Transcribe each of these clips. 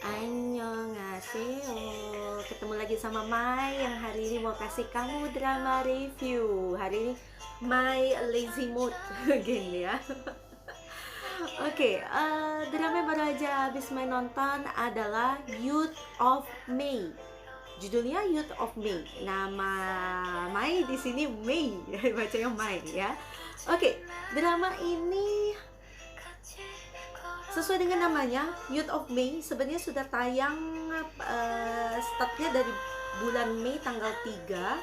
Annyeonghaseyo. Ketemu lagi sama Mai yang hari ini mau kasih kamu drama review. Hari ini My Lazy Mood gini ya. Oke, drama yang baru aja habis main nonton adalah Youth of May. Judulnya Youth of May. Nama Mai di sini May, bacanya Mai ya. Oke, drama ini sesuai dengan namanya, Youth of May sebenarnya sudah tayang, startnya dari bulan Mei tanggal 3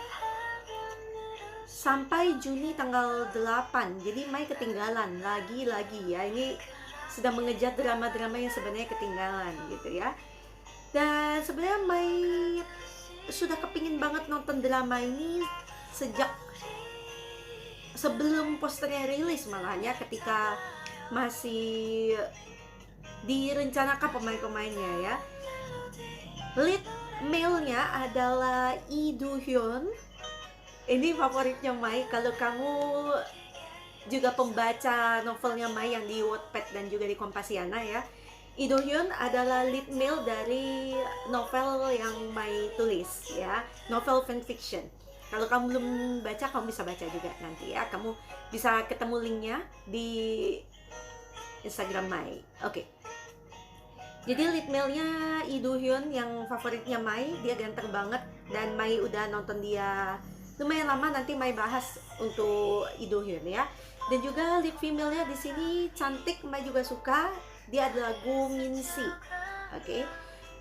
sampai Juni tanggal 8. Jadi Mei ketinggalan lagi-lagi ya. Ini sedang mengejar drama-drama yang sebenarnya ketinggalan gitu ya. Dan sebenarnya Mei sudah kepingin banget nonton drama ini sejak sebelum posternya rilis, malahnya ketika masih direncanakan pemain-pemainnya ya. Lead male-nya adalah Lee Do Hyun. Ini favoritnya Mai. Kalau kamu juga pembaca novelnya Mai yang di Wattpad dan juga di Kompasiana ya, Lee Do Hyun adalah lead male dari novel yang Mai tulis ya, novel fanfiction. Kalau kamu belum baca, kamu bisa baca juga nanti ya. Kamu bisa ketemu linknya di Instagram Mai. Oke. Jadi lead male-nya Lee Do Hyun yang favoritnya Mai, dia ganteng banget dan Mai udah nonton dia lumayan lama. Nanti Mai bahas untuk Lee Do Hyun ya. Dan juga lead female-nya di sini cantik, Mai juga suka. Dia adalah Go Min Si. Oke.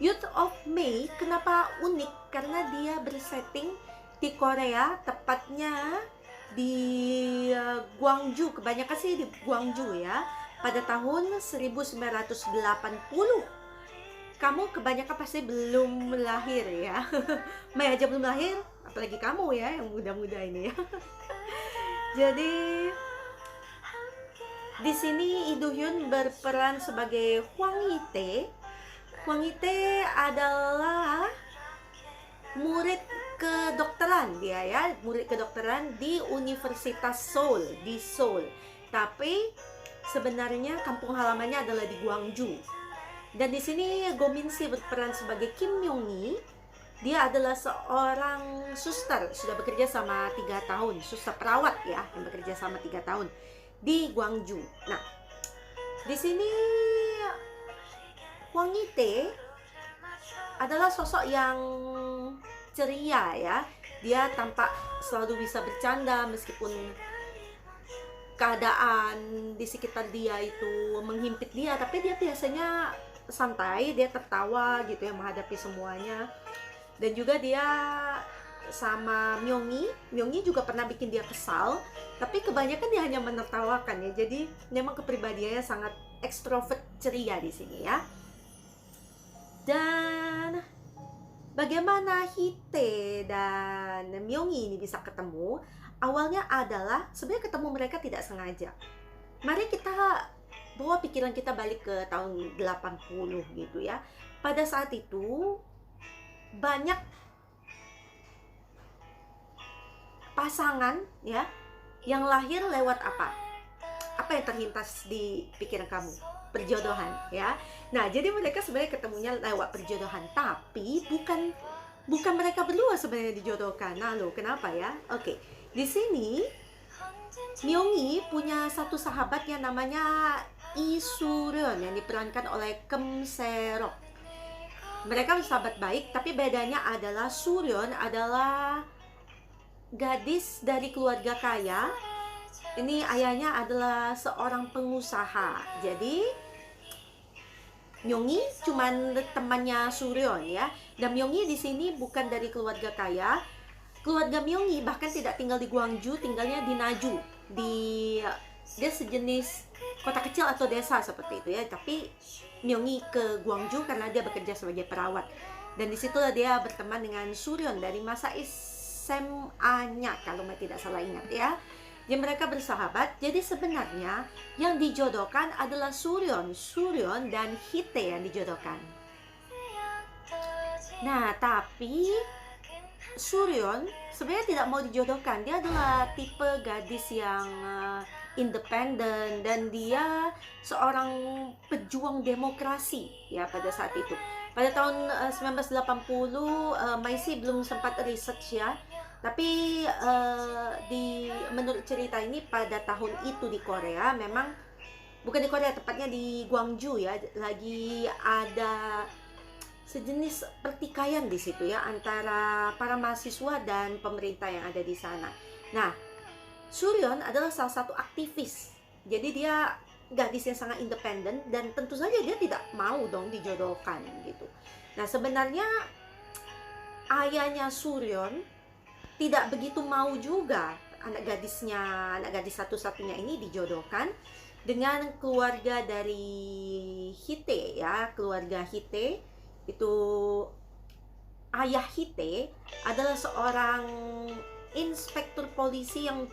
Youth of May kenapa unik? Karena dia bersetting di Korea, tepatnya di Gwangju. Kebanyakan sih di Gwangju ya. Pada tahun 1980. Kamu kebanyakan pasti belum lahir ya. Mai aja belum lahir, apalagi kamu ya yang muda-muda ini ya. Jadi di sini Lee Do Hyun berperan sebagai Hwang Hee-tae. Hwang Hee-tae adalah murid kedokteran dia ya, murid kedokteran di Universitas Seoul, di Seoul. Tapi sebenarnya kampung halamannya adalah di Gwangju. Dan di sini Go Min Si berperan sebagai Kim Myung-hee. Dia adalah seorang suster, sudah bekerja sama 3 tahun, suster perawat ya, yang bekerja sama 3 tahun di Gwangju. Nah, di sini Hwang Hee-tae adalah sosok yang ceria ya. Dia tampak selalu bisa bercanda meskipun keadaan di sekitar dia itu menghimpit dia, tapi dia biasanya santai, dia tertawa gitu ya menghadapi semuanya. Dan juga dia sama Myung-hee juga pernah bikin dia kesal, tapi kebanyakan dia hanya menertawakan ya. Jadi memang kepribadiannya sangat ekstrovert, ceria di sini ya. Dan bagaimana Hee-tae dan Myung-hee ini bisa ketemu? Awalnya adalah sebenarnya ketemu mereka tidak sengaja. Mari kita bawa pikiran kita balik ke tahun 80 gitu ya. Pada saat itu banyak pasangan ya yang lahir lewat apa? Apa yang terlintas di pikiran kamu? Perjodohan ya. Nah, jadi mereka sebenarnya ketemunya lewat perjodohan, tapi bukan mereka berdua sebenarnya dijodohkan. Nah, loh, kenapa ya? Oke. Di sini Myung-hee punya satu sahabat yang namanya Lee Soo-ryun yang diperankan oleh Keum Se-rok. Mereka sahabat baik, tapi bedanya adalah Soo-ryun adalah gadis dari keluarga kaya. Ini ayahnya adalah seorang pengusaha. Jadi Myung-hee cuman temannya Soo-ryun ya. Dan Myung-hee di sini bukan dari keluarga kaya. Keluarga Myung-hee bahkan tidak tinggal di Gwangju, tinggalnya di Naju. Dia sejenis kota kecil atau desa seperti itu ya. Tapi Myung-hee ke Gwangju karena dia bekerja sebagai perawat. Dan disitulah dia berteman dengan Soo-ryun dari masa SMA-nya kalau tidak salah ingat ya. Jadi mereka bersahabat. Jadi sebenarnya yang dijodohkan adalah Soo-ryun dan Hee-tae yang dijodohkan. Nah, tapi Soo-ryun sebenarnya tidak mau dijodohkan. Dia adalah tipe gadis yang independen, dan dia seorang pejuang demokrasi ya pada saat itu. Pada tahun 1980, Maisy belum sempat research ya, tapi menurut cerita ini pada tahun itu di Korea, memang bukan di Korea, tepatnya di Gwangju ya, lagi ada sejenis pertikaian di situ ya antara para mahasiswa dan pemerintah yang ada di sana. Nah, Suryon adalah salah satu aktivis. Jadi dia gadis yang sangat independen, dan tentu saja dia tidak mau dong dijodohkan gitu. Nah, sebenarnya ayahnya Suryon tidak begitu mau juga anak gadis satu-satunya ini dijodohkan dengan keluarga dari Hite ya. Keluarga Hite itu, ayah Hite adalah seorang inspektur polisi yang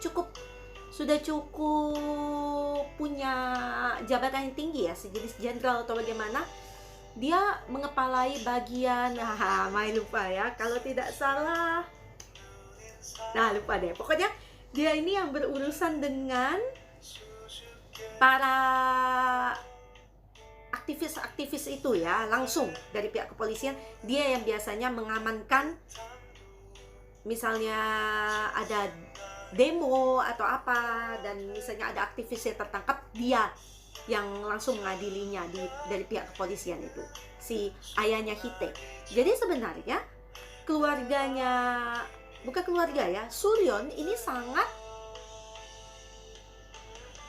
sudah cukup punya jabatan yang tinggi ya, sejenis jenderal atau bagaimana. Dia mengepalai bagian, main lupa ya, kalau tidak salah, lupa deh. Pokoknya dia ini yang berurusan dengan para aktivis itu ya, langsung dari pihak kepolisian. Dia yang biasanya mengamankan, misalnya ada demo atau apa, dan misalnya ada aktivis yang tertangkap, dia yang langsung mengadilinya dari pihak kepolisian itu, si ayahnya Hite. Jadi sebenarnya keluarganya, bukan keluarga ya, Suryon ini sangat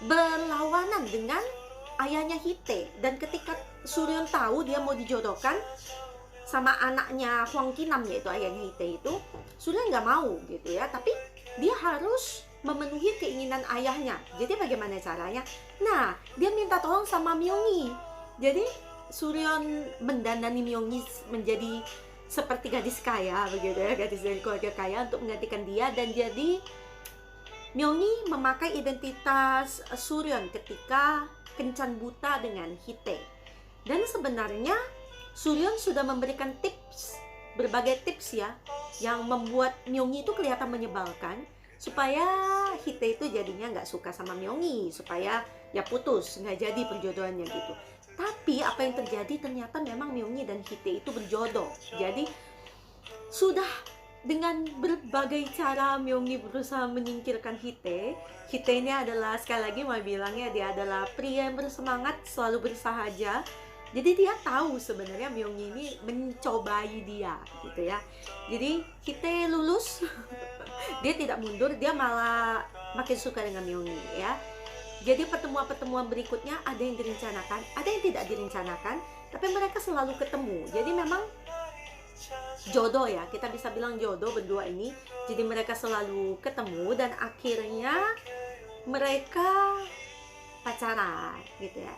berlawanan dengan ayahnya Hite. Dan ketika Suryon tahu dia mau dijodohkan sama anaknya Hwang Ki-nam, yaitu ayahnya Hite itu, Suryon nggak mau gitu ya, tapi dia harus memenuhi keinginan ayahnya. Jadi bagaimana caranya? Nah, dia minta tolong sama Myung-hee. Jadi Suryon mendandani Myung-hee menjadi seperti gadis kaya begitu ya, gadis dari keluarga kaya, untuk menggantikan dia. Dan jadi Myung-hee memakai identitas Suryon ketika kencan buta dengan Hite. Dan sebenarnya Suryon sudah memberikan berbagai tips ya, yang membuat Myung-hee itu kelihatan menyebalkan, supaya Hite itu jadinya nggak suka sama Myung-hee, supaya ya putus, nggak jadi perjodohannya gitu. Tapi apa yang terjadi, ternyata memang Myung-hee dan Hite itu berjodoh. Jadi sudah dengan berbagai cara Myung-hee berusaha menyingkirkan Hite. Hite ini adalah, sekali lagi mau bilangnya, dia adalah pria yang bersemangat, selalu bersahaja. Jadi dia tahu sebenarnya Myung-hee ini mencobai dia gitu ya. Jadi Hite lulus dia tidak mundur, dia malah makin suka dengan Myung-hee ya. Jadi pertemuan-pertemuan berikutnya ada yang direncanakan, ada yang tidak direncanakan, tapi mereka selalu ketemu. Jadi memang jodoh ya, kita bisa bilang jodoh berdua ini. Jadi mereka selalu ketemu dan akhirnya mereka pacaran gitu ya.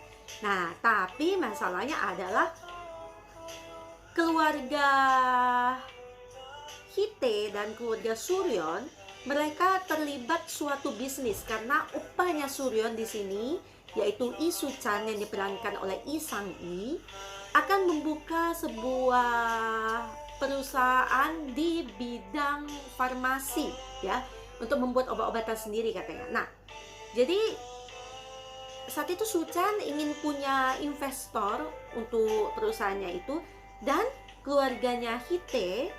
Nah, tapi masalahnya adalah keluarga Hite dan keluarga Suryon, mereka terlibat suatu bisnis karena opanya Suryon di sini, yaitu Lee Soo-chan yang diperankan oleh Lee Sang-hee, akan membuka sebuah perusahaan di bidang farmasi ya, untuk membuat obat-obatan sendiri katanya. Nah, jadi saat itu Soo-chan ingin punya investor untuk perusahaannya itu, dan keluarganya Hite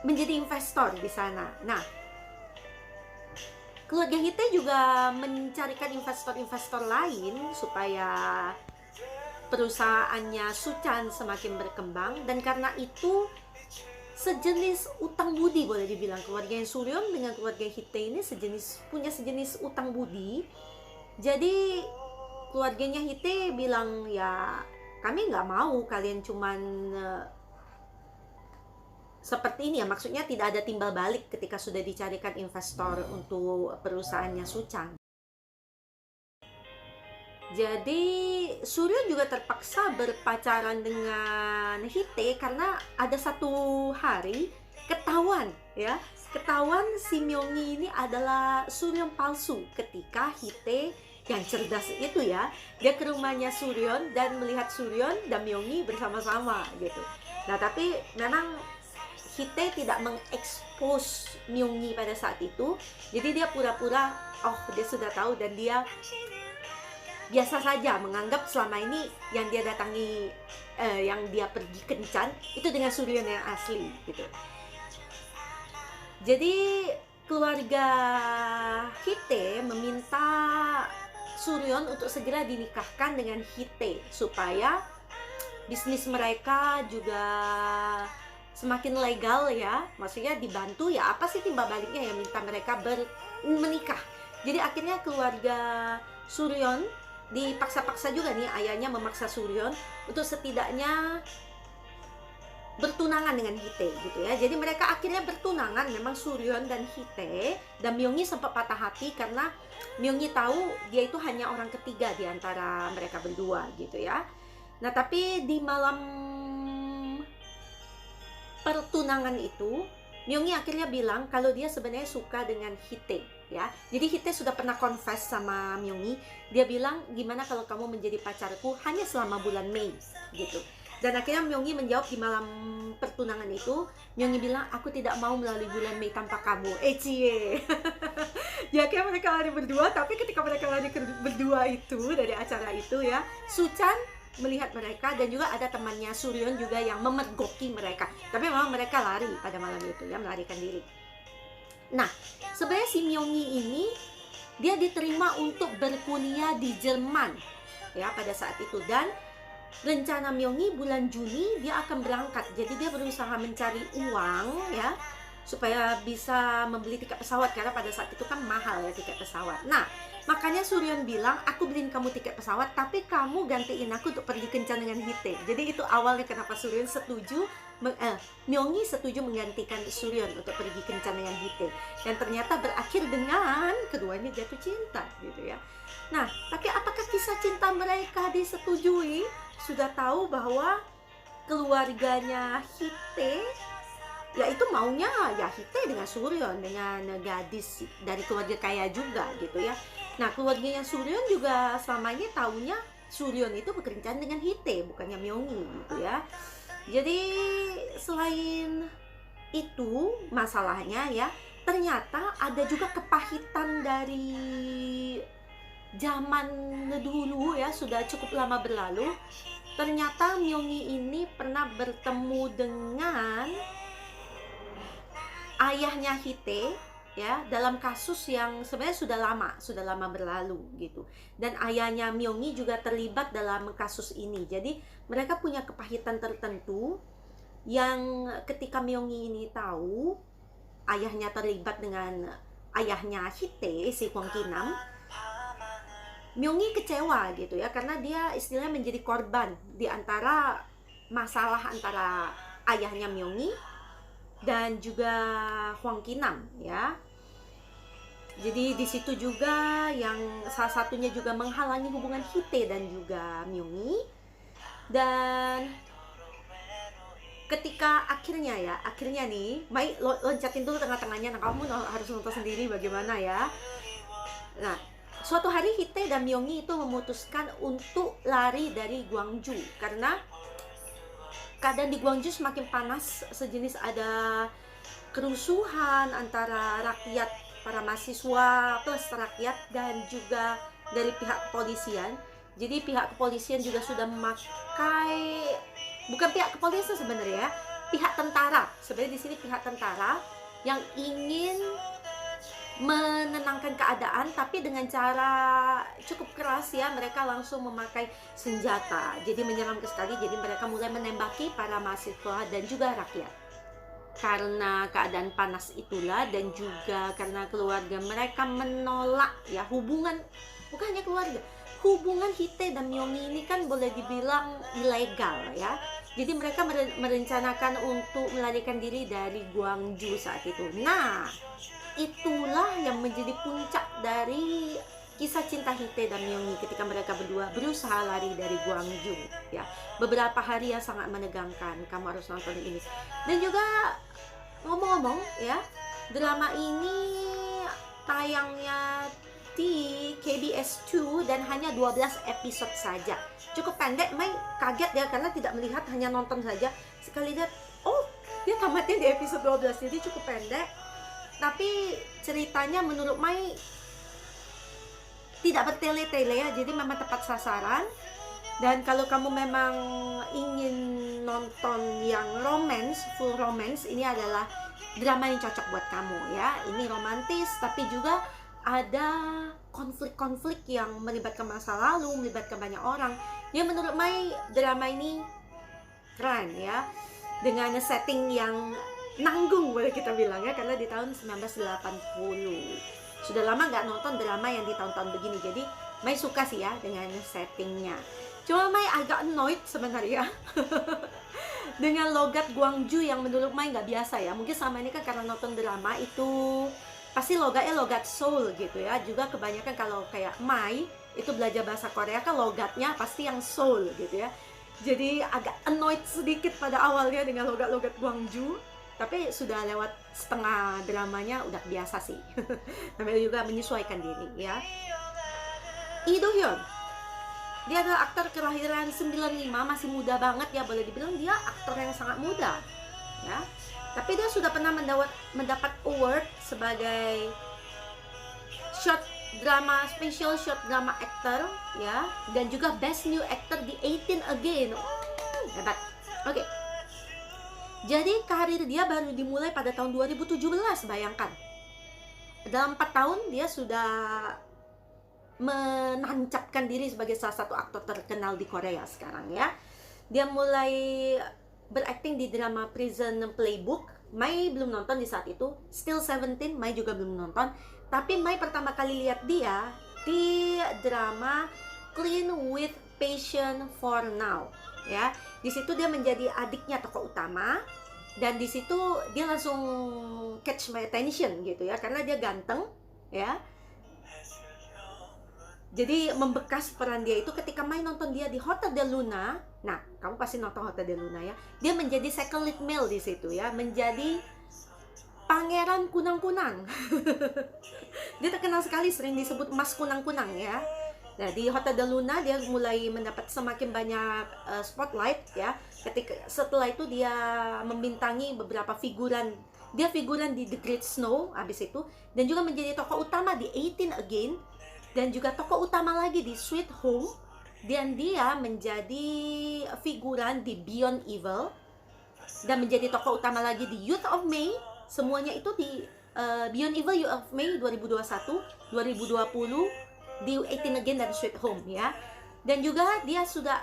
menjadi investor di sana. Nah, keluarga Hite juga mencarikan investor-investor lain supaya perusahaannya Soo-chan semakin berkembang. Dan karena itu sejenis utang budi, boleh dibilang keluarga Suryon dengan keluarga Hite ini punya sejenis utang budi. Jadi keluarganya Hite bilang, ya kami nggak mau kalian cuman seperti ini ya, maksudnya tidak ada timbal balik ketika sudah dicarikan investor untuk perusahaannya Soo-chan. Jadi Suryo juga terpaksa berpacaran dengan Hite karena ada satu hari ketahuan si Myung-hee ini adalah Suryon palsu. Ketika Hite yang cerdas itu ya, dia ke rumahnya Suryon dan melihat Suryon dan Myung-hee bersama-sama gitu. Nah, tapi memang Hite tidak mengekspos Myunggi pada saat itu. Jadi dia pura-pura dia sudah tahu, dan dia biasa saja menganggap selama ini yang dia datangi, yang dia pergi kencan itu dengan Suryeon yang asli gitu. Jadi keluarga Hite meminta Suryeon untuk segera dinikahkan dengan Hite supaya bisnis mereka juga semakin legal ya, maksudnya dibantu ya, apa sih timbal baliknya yang minta mereka menikah. Jadi akhirnya keluarga Suryeon dipaksa-paksa juga nih, ayahnya memaksa Suryeon untuk setidaknya bertunangan dengan Hite gitu ya. Jadi mereka akhirnya bertunangan, memang Suryeon dan Hite, dan Myunggi sempat patah hati karena Myunggi tahu dia itu hanya orang ketiga di antara mereka berdua gitu ya. Nah, tapi di malam pertunangan itu Myunggi akhirnya bilang kalau dia sebenarnya suka dengan Hite ya. Jadi Hite sudah pernah confess sama Myunggi. Dia bilang, gimana kalau kamu menjadi pacarku hanya selama bulan Mei gitu. Dan akhirnya Myunggi menjawab di malam pertunangan itu. Myunggi bilang, aku tidak mau melalui bulan Mei tanpa kamu. Cie. Ya akhirnya mereka lari berdua. Tapi ketika mereka lari berdua itu dari acara itu ya, Suchan melihat mereka, dan juga ada temannya Suryeon juga yang memergoki mereka. Tapi memang mereka lari pada malam itu ya, melarikan diri. Nah, sebenarnya si Myunggi ini dia diterima untuk berkuliah di Jerman ya pada saat itu, dan rencana Myunggi bulan Juni dia akan berangkat. Jadi dia berusaha mencari uang ya supaya bisa membeli tiket pesawat, karena pada saat itu kan mahal ya tiket pesawat. Nah, makanya Suryeon bilang, aku beliin kamu tiket pesawat, tapi kamu gantiin aku untuk pergi kencan dengan Hite. Jadi itu awalnya kenapa Suryeon setuju, Myunggi setuju menggantikan Suryeon untuk pergi kencan dengan Hite. Dan ternyata berakhir dengan keduanya jatuh cinta gitu ya. Nah, tapi apakah kisah cinta mereka disetujui? Sudah tahu bahwa keluarganya Hite ya itu maunya ya Hite dengan Suryeon, dengan gadis dari keluarga kaya juga gitu ya. Nah, keluarganya Suryeon juga selama ini taunya Suryeon itu berkencan dengan Hite, bukannya Myunggi gitu ya. Jadi selain itu masalahnya ya, ternyata ada juga kepahitan dari zaman dulu ya, sudah cukup lama berlalu. Ternyata Myunggi ini pernah bertemu dengan ayahnya Hite ya, dalam kasus yang sebenarnya sudah lama berlalu gitu. Dan ayahnya Myunggi juga terlibat dalam kasus ini. Jadi mereka punya kepahitan tertentu yang ketika Myunggi ini tahu ayahnya terlibat dengan ayahnya Hite, si Hwang Ki-nam, Myunggi kecewa gitu ya, karena dia istilahnya menjadi korban di antara masalah antara ayahnya Myunggi dan juga Hwang Ki-nam ya. Jadi di situ juga yang salah satunya juga menghalangi hubungan Hite dan juga Myunggi. Dan ketika akhirnya nih Mai loncatin dulu tengah-tengahnya. Nah, kamu harus nonton sendiri bagaimana ya. Nah, suatu hari Hite dan Myunggi itu memutuskan untuk lari dari Gwangju karena keadaan di Gwangju semakin panas, sejenis ada kerusuhan antara rakyat, para mahasiswa plus rakyat, dan juga dari pihak kepolisian. Jadi pihak kepolisian juga sudah memakai, bukan pihak kepolisian sebenarnya, pihak tentara. Sebenarnya di sini pihak tentara yang ingin menenangkan keadaan, tapi dengan cara cukup keras ya. Mereka langsung memakai senjata, jadi menyeramkan sekali. Jadi mereka mulai menembaki para mahasiswa dan juga rakyat. Karena keadaan panas itulah, dan juga karena keluarga mereka menolak ya hubungan, bukan hanya keluarga, hubungan Hite dan Myunggi ini kan boleh dibilang ilegal ya. Jadi mereka merencanakan untuk melarikan diri dari Gwangju saat itu. Nah, itulah yang menjadi puncak dari kisah cinta Hite dan Myunggi ketika mereka berdua berusaha lari dari Gwangju ya. Beberapa hari yang sangat menegangkan, kamu harus nonton ini. Dan juga ngomong-ngomong ya, drama ini tayangnya di KBS 2 dan hanya 12 episode saja. Cukup pendek, Mai kaget ya karena tidak melihat, hanya nonton saja. Sekali lihat, oh dia tamatnya di episode 12, jadi cukup pendek. Tapi ceritanya menurut Mai tidak bertele-tele ya, jadi memang tepat sasaran. Dan kalau kamu memang ingin nonton yang romance, full romance, ini adalah drama yang cocok buat kamu ya. Ini romantis tapi juga ada konflik-konflik yang melibatkan masa lalu, melibatkan banyak orang. Ya menurut Mai drama ini keren ya, dengan setting yang nanggung boleh kita bilang ya, karena di tahun 1980. Sudah lama nggak nonton drama yang di tahun-tahun begini, jadi Mai suka sih ya dengan settingnya. Cuma Mai agak annoyed sebenarnya dengan logat Gwangju yang menurut Mai nggak biasa ya. Mungkin selama ini kan karena nonton drama itu pasti logatnya logat Seoul gitu ya. Juga kebanyakan kalau kayak Mai itu belajar bahasa Korea kan logatnya pasti yang Seoul gitu ya. Jadi agak annoyed sedikit pada awalnya dengan logat-logat Gwangju. Tapi sudah lewat setengah dramanya udah biasa sih. Namanya juga menyesuaikan diri ya. Lee Do Hyun, dia adalah aktor kelahiran 95, masih muda banget ya, boleh dibilang dia aktor yang sangat muda ya. Tapi dia sudah pernah mendapat award sebagai short drama, special short drama actor ya, dan juga best new actor di 18 Again. Hebat. Oke. Jadi karir dia baru dimulai pada tahun 2017, bayangkan. Dalam 4 tahun dia sudah menancapkan diri sebagai salah satu aktor terkenal di Korea sekarang ya. Dia mulai berakting di drama Prison Playbook. Mai belum nonton di saat itu. Still 17, Mai juga belum nonton. Tapi Mai pertama kali lihat dia di drama Clean with Passion for Now ya. Di situ dia menjadi adiknya tokoh utama, dan di situ dia langsung catch my attention gitu ya, karena dia ganteng ya. Jadi membekas peran dia itu ketika Mai nonton dia di Hotel de Luna. Nah, kamu pasti nonton Hotel de Luna ya. Dia menjadi second lead male di situ ya, menjadi pangeran kunang-kunang. Dia terkenal sekali, sering disebut Mas Kunang-kunang ya. Nah, di Hotel de Luna dia mulai mendapat semakin banyak spotlight ya. Setelah itu dia membintangi beberapa figuran. Dia figuran di The Great Snow habis itu, dan juga menjadi tokoh utama di 18 Again, dan juga tokoh utama lagi di Sweet Home, dan dia menjadi figuran di Beyond Evil, dan menjadi tokoh utama lagi di Youth of May. Semuanya itu di Beyond Evil, Youth of May 2021, 2020, di 18 Again dan Sweet Home ya. Dan juga dia sudah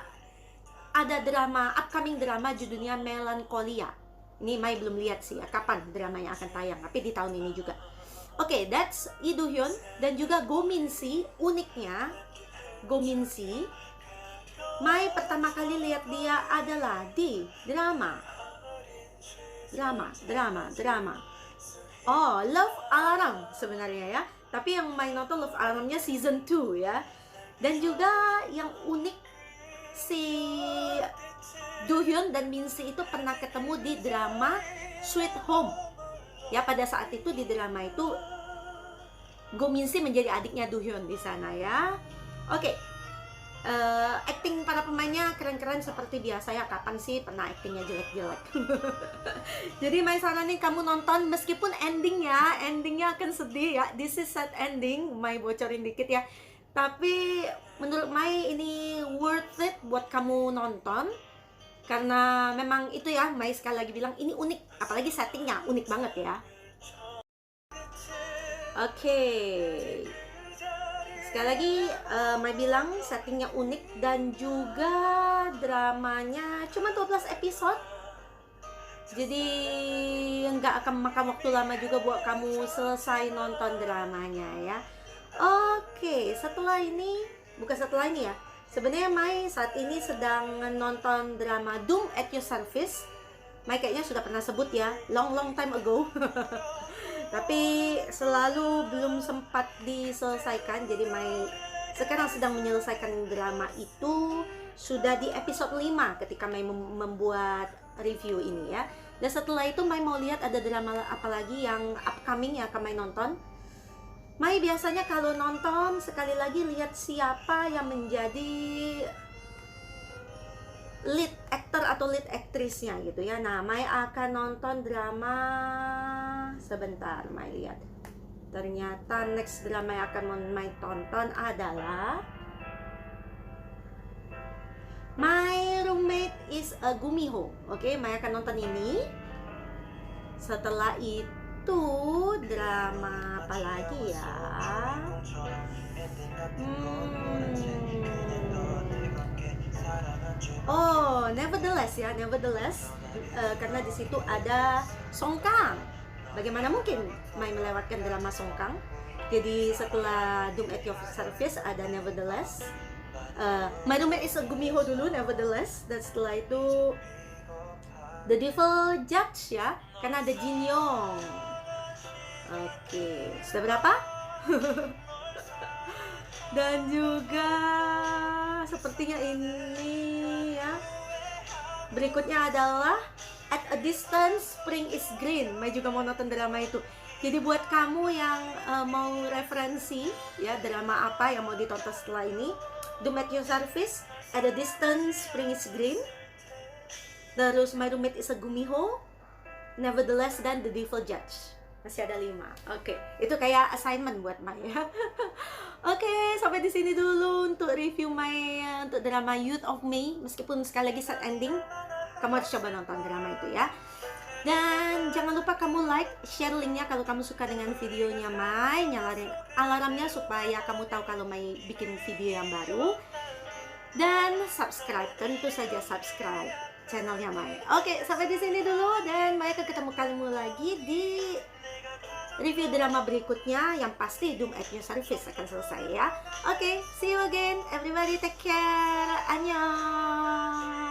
ada drama, upcoming drama judulnya Melancholia. Ini Mai belum lihat sih ya, kapan dramanya akan tayang, tapi di tahun ini juga. Oke, that's Lee Do Hyun. Dan juga Go Min Si. Uniknya Go Min Si, Mai pertama kali lihat dia adalah di drama oh, Love Alarm sebenarnya ya. Tapi yang Mai nonton Love Alarmnya season 2 ya. Dan juga yang unik, si Do Hyun dan Min Si itu pernah ketemu di drama Sweet Home ya. Pada saat itu di drama itu Go Min Si menjadi adiknya Do Hyun di sana ya. Oke. Acting para pemainnya keren-keren seperti biasa ya. Kapan sih pernah actingnya jelek-jelek? Jadi Mai saranin kamu nonton, meskipun endingnya akan sedih ya. This is sad ending, Mai bocorin dikit ya. Tapi menurut Mai ini worth it buat kamu nonton, karena memang itu ya, Mai sekali lagi bilang ini unik, apalagi settingnya unik banget ya. Oke. Sekali lagi Mai bilang settingnya unik, dan juga dramanya cuma 12 episode. Jadi nggak akan makan waktu lama juga buat kamu selesai nonton dramanya ya. Oke, setelah ini ya. Sebenarnya Mai saat ini sedang nonton drama Doom at Your Service. Mai kayaknya sudah pernah sebut ya, long time ago. Tapi selalu belum sempat diselesaikan. Jadi Mai sekarang sedang menyelesaikan drama itu. Sudah di episode 5 ketika Mai membuat review ini ya. Dan setelah itu Mai mau lihat ada drama apa lagi yang upcoming yang akan Mai nonton. Mai biasanya kalau nonton sekali lagi lihat siapa yang menjadi lead actor atau lead aktrisnya gitu ya. Nah, Mai akan nonton drama sebentar, Mai lihat. Ternyata next drama yang akan Mai tonton adalah My Roommate is a Gumiho. Oke, Mai akan nonton ini. Setelah itu drama apa lagi ya? Oh, Nevertheless ya, Nevertheless, karena di situ ada Song Kang. Bagaimana mungkin Mai melewatkan drama Song Kang? Jadi setelah Doom at Your Service ada Nevertheless, My Roommate is a Gumiho dulu, Nevertheless, dan setelah itu The Devil Judge ya, karena ada Jin Young. Oke, sudah berapa? Dan juga sepertinya ini ya. Berikutnya adalah At a Distance Spring is Green. Mai juga mau nonton drama itu. Jadi buat kamu yang mau referensi ya drama apa yang mau ditonton setelah ini, Doom at Your Service, At a Distance Spring is Green, terus My Roommate is a Gumiho, Nevertheless, dan The Devil Judge. Masih ada 5. Oke, itu kayak assignment buat Mai ya. Oke, sampai di sini dulu untuk review Mai untuk drama Youth of May. Meskipun sekali lagi sad ending, kamu harus coba nonton drama itu ya. Dan jangan lupa kamu like, share linknya kalau kamu suka dengan videonya Mai, nyalain alarmnya supaya kamu tahu kalau Mai bikin video yang baru. Dan subscribe, tentu saja subscribe channelnya Mai. Oke, sampai di sini dulu dan Mai akan ketemu kamu lagi di review drama berikutnya yang pasti Doom at Your Service akan selesai ya. Oke, see you again everybody, take care. Annyeong.